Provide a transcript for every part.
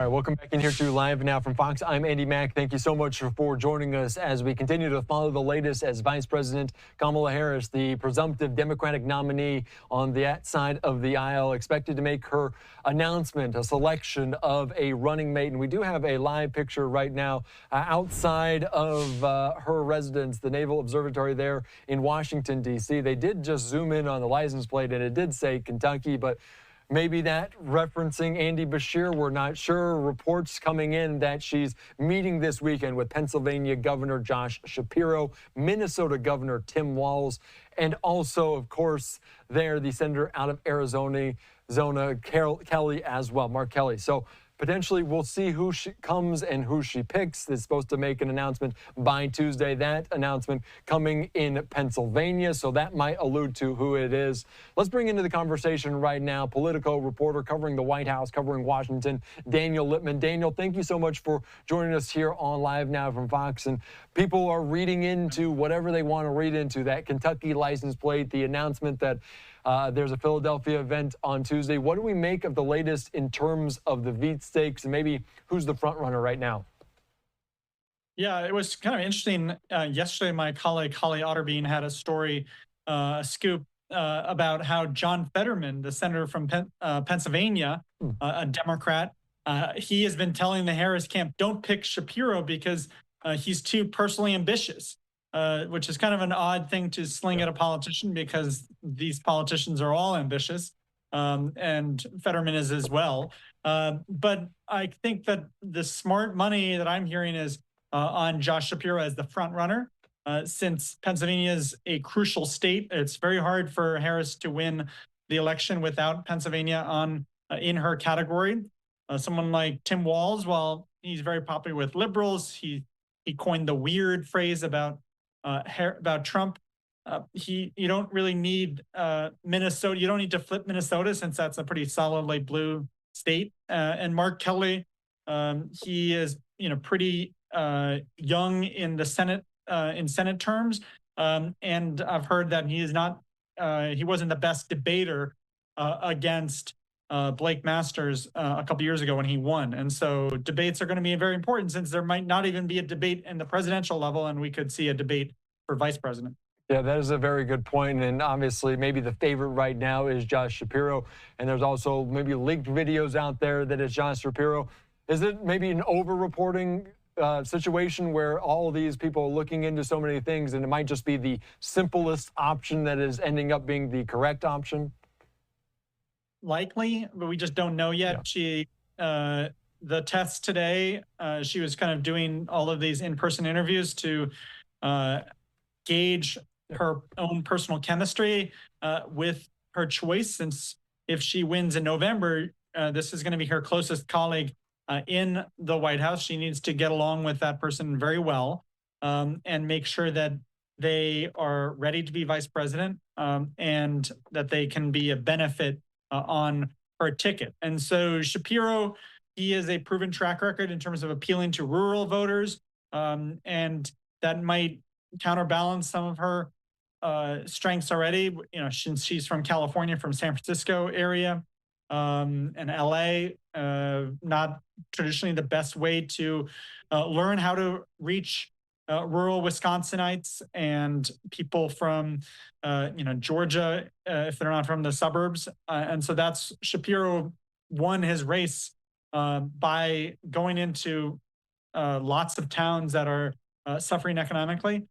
All right, welcome back in here to Live Now from Fox. I'm Andy Mack. Thank you so much for joining us as we continue to follow the latest as Vice President Kamala Harris, the presumptive Democratic nominee on that side of the aisle, expected to make her announcement, a selection of a running mate. And we do have a live picture right now outside of her residence, the Naval Observatory there in Washington, D.C. They did just zoom in on the license plate, and it did say Kentucky, but maybe that referencing Andy Beshear, we're not sure. Reports coming in that she's meeting this weekend with Pennsylvania Governor Josh Shapiro, Minnesota Governor Tim Walz, and also, of course, the senator out of Arizona, Kelly as well, Mark Kelly. So potentially we'll see who she comes and who she picks. They're supposed to make an announcement by Tuesday. That announcement coming in Pennsylvania, so that might allude to who it is. Let's bring into the conversation right now Politico reporter covering the White House, covering Washington, Daniel Lippman. Daniel, thank you so much for joining us here on Live Now from Fox. And people are reading into whatever they want to read into that Kentucky license plate, the announcement that there's a Philadelphia event on Tuesday. What do we make of the latest in terms of the Veet stakes, and maybe who's the front runner right now? Yeah, it was kind of interesting. Yesterday, my colleague Holly Otterbein had a story, a scoop about how John Fetterman, the senator from Pennsylvania, a Democrat, he has been telling the Harris camp, don't pick Shapiro because he's too personally ambitious. Which is kind of an odd thing to sling at a politician because these politicians are all ambitious, and Fetterman is as well. But I think that the smart money that I'm hearing is on Josh Shapiro as the front runner. Since Pennsylvania is a crucial state, it's very hard for Harris to win the election without Pennsylvania in her category. Someone like Tim Walz, while he's very popular with liberals, he coined the weird phrase about Trump. You don't really need Minnesota. You don't need to flip Minnesota since that's a pretty solidly blue state. And Mark Kelly, he is pretty young in the Senate in Senate terms, and I've heard that he is not. He wasn't the best debater against Blake Masters a couple years ago when he won. And so debates are going to be very important since there might not even be a debate in the presidential level, and we could see a debate for vice president. Yeah, that is a very good point. And obviously, maybe the favorite right now is Josh Shapiro. And there's also maybe leaked videos out there that it's Josh Shapiro. Is it maybe an over-reporting situation where all of these people are looking into so many things and it might just be the simplest option that is ending up being the correct option? Likely, but we just don't know yet. Yeah. The test today, she was kind of doing all of these in-person interviews to gauge her own personal chemistry with her choice, since if she wins in November, this is going to be her closest colleague in the White House. She needs to get along with that person very well and make sure that they are ready to be vice president and that they can be a benefit on her ticket. And so Shapiro, he has a proven track record in terms of appealing to rural voters, and that might counterbalance some of her strengths already. Since she's from California, from San Francisco area, and LA, not traditionally the best way to learn how to reach rural Wisconsinites and people from, Georgia, if they're not from the suburbs. And so that's Shapiro won his race by going into lots of towns that are suffering economically.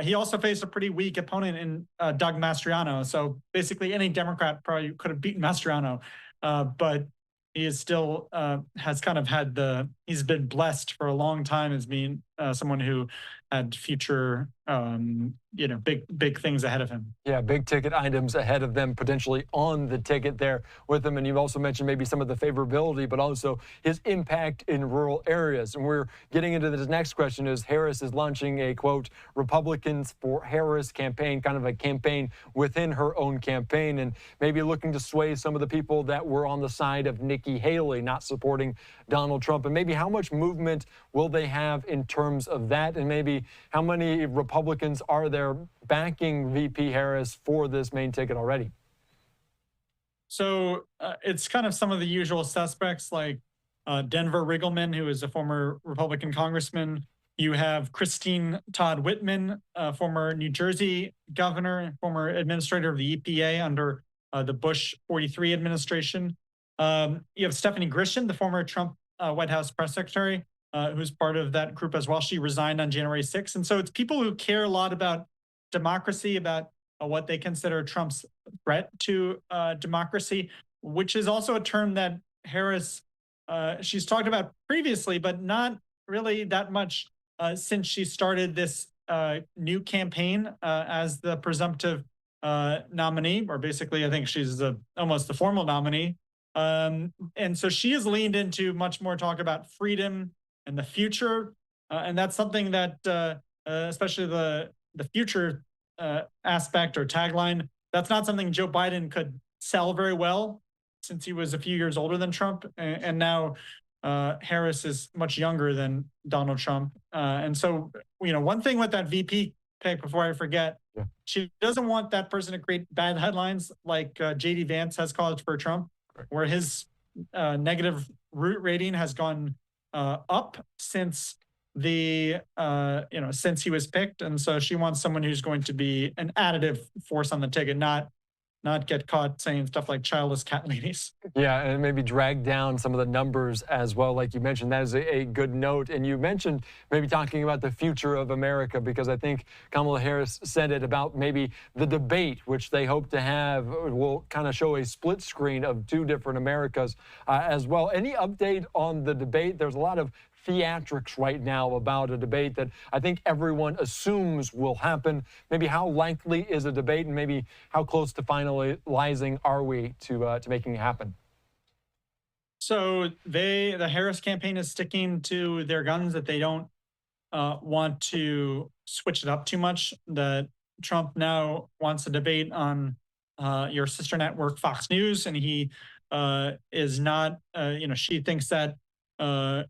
He also faced a pretty weak opponent in Doug Mastriano. So basically any Democrat probably could have beaten Mastriano, but he is still has kind of had he's been blessed for a long time as being someone who had future, big things ahead of him. Yeah, big ticket items ahead of them, potentially on the ticket there with him. And you've also mentioned maybe some of the favorability, but also his impact in rural areas. And we're getting into this next question is Harris is launching a, quote, Republicans for Harris campaign, kind of a campaign within her own campaign, and maybe looking to sway some of the people that were on the side of Nikki Haley, not supporting Donald Trump. And maybe how much movement will they have in terms of that? And maybe how many Republicans are there backing VP Harris for this main ticket already? So it's kind of some of the usual suspects like Denver Riggleman, who is a former Republican congressman. You have Christine Todd Whitman, former New Jersey governor, former administrator of the EPA under the Bush 43 administration. You have Stephanie Grisham, the former Trump White House press secretary, who's part of that group as well. She resigned on January 6th. And so it's people who care a lot about democracy, about what they consider Trump's threat to democracy, which is also a term that Harris, she's talked about previously, but not really that much since she started this new campaign as the presumptive nominee, or basically, I think she's almost the formal nominee. And so she has leaned into much more talk about freedom and the future. And that's something that, especially the future aspect or tagline, that's not something Joe Biden could sell very well since he was a few years older than Trump. And now Harris is much younger than Donald Trump. And so, one thing with that VP pick, before I forget, she doesn't want that person to create bad headlines like JD Vance has caused for Trump, where his negative root rating has gone up since since he was picked. And so she wants someone who's going to be an additive force on the ticket, not get caught saying stuff like childless cat ladies. Yeah, and maybe drag down some of the numbers as well. Like you mentioned, that is a good note. And you mentioned maybe talking about the future of America, because I think Kamala Harris said it about maybe the debate, which they hope to have, will kind of show a split screen of two different Americas as well. Any update on the debate? There's a lot of theatrics right now about a debate that I think everyone assumes will happen. Maybe how likely is a debate, and maybe how close to finalizing are we to making it happen? So the Harris campaign is sticking to their guns, that they don't want to switch it up too much. That Trump now wants a debate on your sister network, Fox News, and he is not, she thinks that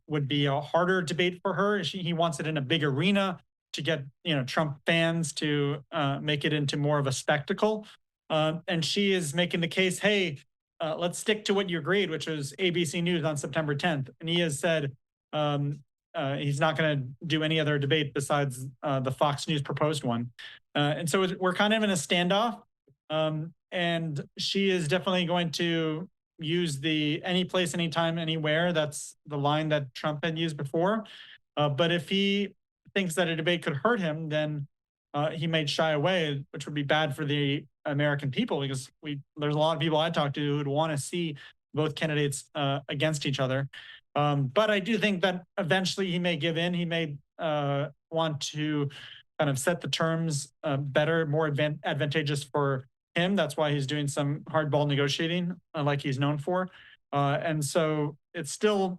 would be a harder debate for her. He wants it in a big arena to get Trump fans to make it into more of a spectacle. And she is making the case, hey, let's stick to what you agreed, which was ABC News on September 10th. And he has said he's not going to do any other debate besides the Fox News proposed one. And so we're kind of in a standoff. And she is definitely going to use the any place, anytime, anywhere. That's the line that Trump had used before. But if he thinks that a debate could hurt him, then he may shy away, which would be bad for the American people, because there's a lot of people I talk to who'd want to see both candidates against each other. But I do think that eventually he may give in. He may want to kind of set the terms better, more advantageous for him. That's why he's doing some hardball negotiating like he's known for. And so the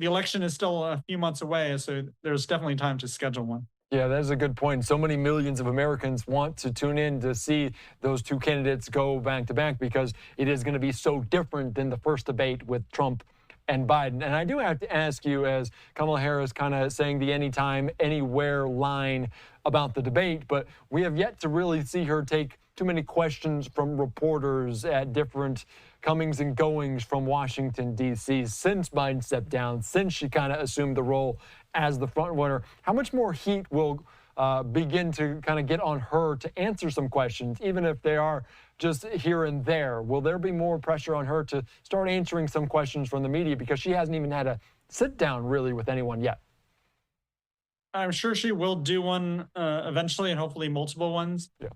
election is still a few months away. So there's definitely time to schedule one. Yeah, that's a good point. So many millions of Americans want to tune in to see those two candidates go back to back, because it is going to be so different than the first debate with Trump and Biden. And I do have to ask you, as Kamala Harris kind of saying the anytime, anywhere line about the debate, but we have yet to really see her take too many questions from reporters at different comings and goings from Washington, D.C. since Biden stepped down, since she kind of assumed the role as the front runner. How much more heat will begin to kind of get on her to answer some questions, even if they are just here and there? Will there be more pressure on her to start answering some questions from the media, because she hasn't even had a sit down really with anyone yet? I'm sure she will do one eventually, and hopefully multiple ones. Yeah.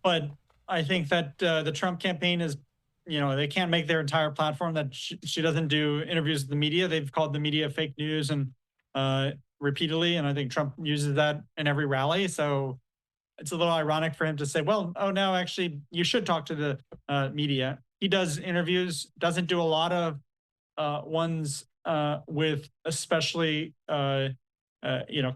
But I think that the Trump campaign is, they can't make their entire platform that she doesn't do interviews with the media. They've called the media fake news and repeatedly, and I think Trump uses that in every rally. So it's a little ironic for him to say, well, oh, no, actually, you should talk to the media. He does interviews, doesn't do a lot of ones with especially,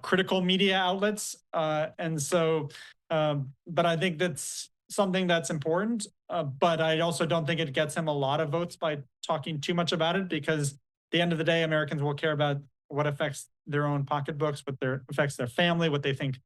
critical media outlets. And so, but I think that's something that's important. But I also don't think it gets him a lot of votes by talking too much about it, because at the end of the day, Americans will care about what affects their own pocketbooks, what affects their family, what they think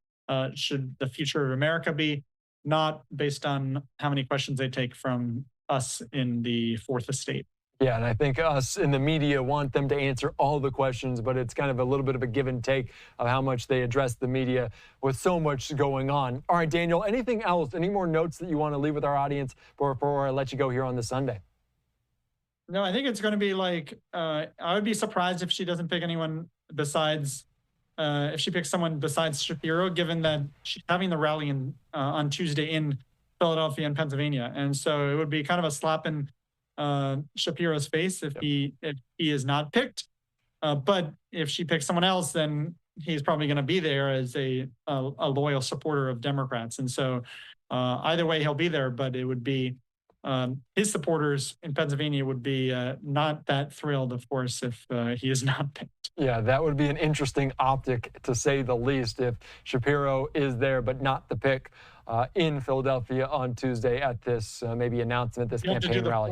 should the future of America be, not based on how many questions they take from us in the fourth estate. Yeah, and I think us in the media want them to answer all the questions, but it's kind of a little bit of a give and take of how much they address the media with so much going on. All right, Daniel, anything else, any more notes that you want to leave with our audience before I let you go here on this Sunday? No, I think it's going to be like, I would be surprised if she doesn't pick anyone besides, if she picks someone besides Shapiro, given that she's having the rally on Tuesday in Philadelphia and Pennsylvania. And so it would be kind of a slap in Shapiro's face if he is not picked. But if she picks someone else, then he's probably going to be there as a loyal supporter of Democrats. And so either way, he'll be there, but it would be his supporters in Pennsylvania would be not that thrilled, of course, if he is not picked. Yeah, that would be an interesting optic, to say the least, if Shapiro is there but not the pick in Philadelphia on Tuesday at this maybe announcement, this campaign rally.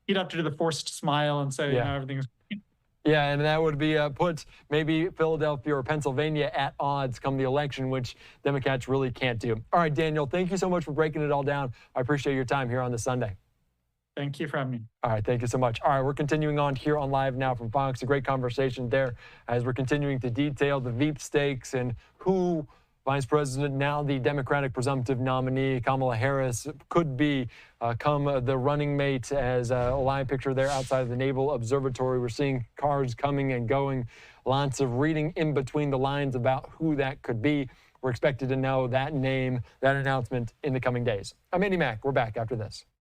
He'd have to do the forced smile and say, everything's great. Yeah, and that would be put maybe Philadelphia or Pennsylvania at odds come the election, which Democrats really can't do. All right, Daniel, thank you so much for breaking it all down. I appreciate your time here on this Sunday. Thank you for having me. All right, thank you so much. All right, we're continuing on here on Live Now from Fox. A great conversation there as we're continuing to detail the Veep stakes and who Vice President, now the Democratic presumptive nominee, Kamala Harris, could be come the running mate. As a live picture there outside of the Naval Observatory. We're seeing cars coming and going, lots of reading in between the lines about who that could be. We're expected to know that name, that announcement in the coming days. I'm Andy Mack. We're back after this.